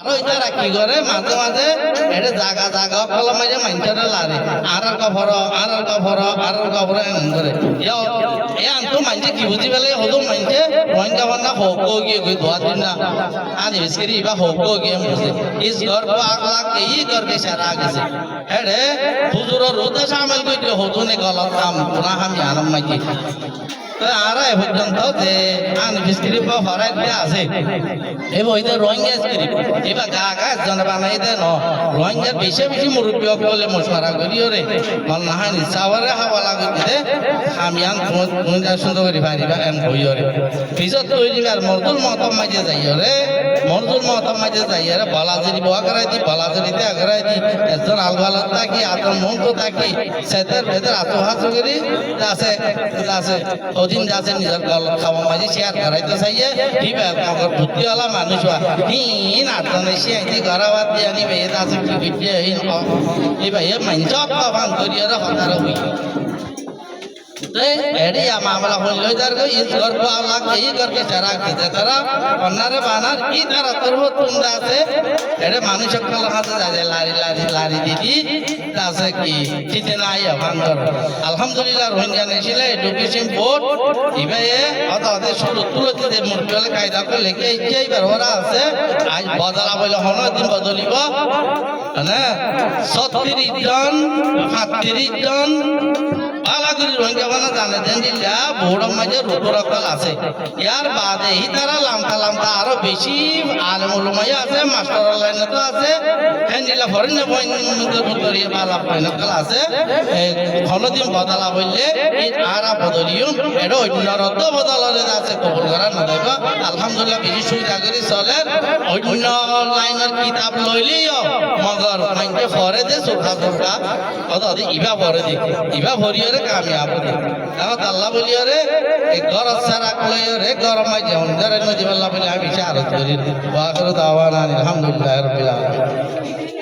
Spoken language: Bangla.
ওই তারা কি করে মাঝে মাঝে এটা জাগা জাগা কলম মাঝে মাইনছরে লারে আর কফর এমন করে এ আনতো মানছে কি বুঝি পেলে হতো মানছে রোহিঙ্গা বান্না হোক গিয়ে গই দোয়া দিন না আনি বিস্কিরি বা হোক গিয়ে মুছে इस घर को आग लग के ही घर के शरा गए हेडे हुजूर रोते शामिल कोई हो तो ने गलत काम गुनाह हम आलम में की তো আর এই পর্যন্ত যে আনফিস্ক্রিপ হরাইতে আছে এই বইতে রোহিঙ্গা স্ক্রিপ্ট এবার গা গা জন বানাই দে ন রোহিঙ্গার বেশি বেশি মুরব্বী বলে মশওয়ারা করিও রে বল না হানি সাওয়ারে হাওয়ালা কইতে আমি আন তুমি সুন্দর করে পারিবা এম কইও রে ফিজত তৈরি আর মরদুল মহতম মাঝে যাইও রে মরদুল মহতম মাঝে যাইও রে বালাজরি বোয়া করাই দি বালাজরিতে আগরাই দি একজন আলবালত থাকি আতর মন তো থাকি সেদের ভেতর আতো হাত করি আছে আছে দিন যাচ্ছে নিজের গলত খাওয়া মাঝে শেয়ার করাইতে চাইয়ে ঠিক আছে বুদ্ধিওয়ালা মানুষ হিন আটজনে সে আইতে গড়াবাদ দিয়ে আনি ভাই আছে কি বিদ্যে হিন এই ভাই মাইন্স পান করি আর হতার হই এডি মামলা হইল যার ইস ঘর को आग यही करके चरा के तारा अन्नारे बानार ई तारा तरह तुंदा আছে এডে মানুষ সকল হাতে যায় লারি লারি লারি দিদি আছে কি চিতে নাই ভাঙর আলহামদুলিল্লাহ রোহিঙ্গা নেছিল এডুকেশন বোর্ড ইবায়ে আদা শুরু তুলতে মুরগলে কায়দা করে লেখে এইবার ওরা আছে আজ বদলা বলে হন দিন বদলিব না 36 জন 38 জন আলাগুরি রোহিঙ্গা বানা জানে দেন দিলা বড় মাঝে রুকুরকল আছে ইয়ার বাদে হি তারা লামতা লামতা আরো বেশি আলেম উলামায়ে আছে মাস্টার লাইনে তো আছে হেন্দিলা ফরেন বইনদের ভিতরে বালা বইনকল আছে হলদিন বদলা বললে এই আরা বদলিও এটা অন্য রদ বদলরে আছে কবুল করা না দেখো আলহামদুলিল্লাহ বেশি সুবিধা করে চলে অন্য লাইনের কিতাব লইলিও মগর মাইকে ফরে দে সুখা সুখা অত ইবা ফরে দে ইবা ভরিয়ে कामयाब हो अल्लाह बोलिए रे एक घर अच्छा रख लो रे घर में जाऊं जरा नजीब अल्लाह बोले हम इशारा करी वाखिर दावाना अल्हम्दुलिल्लाह रब्बिल आलमीन।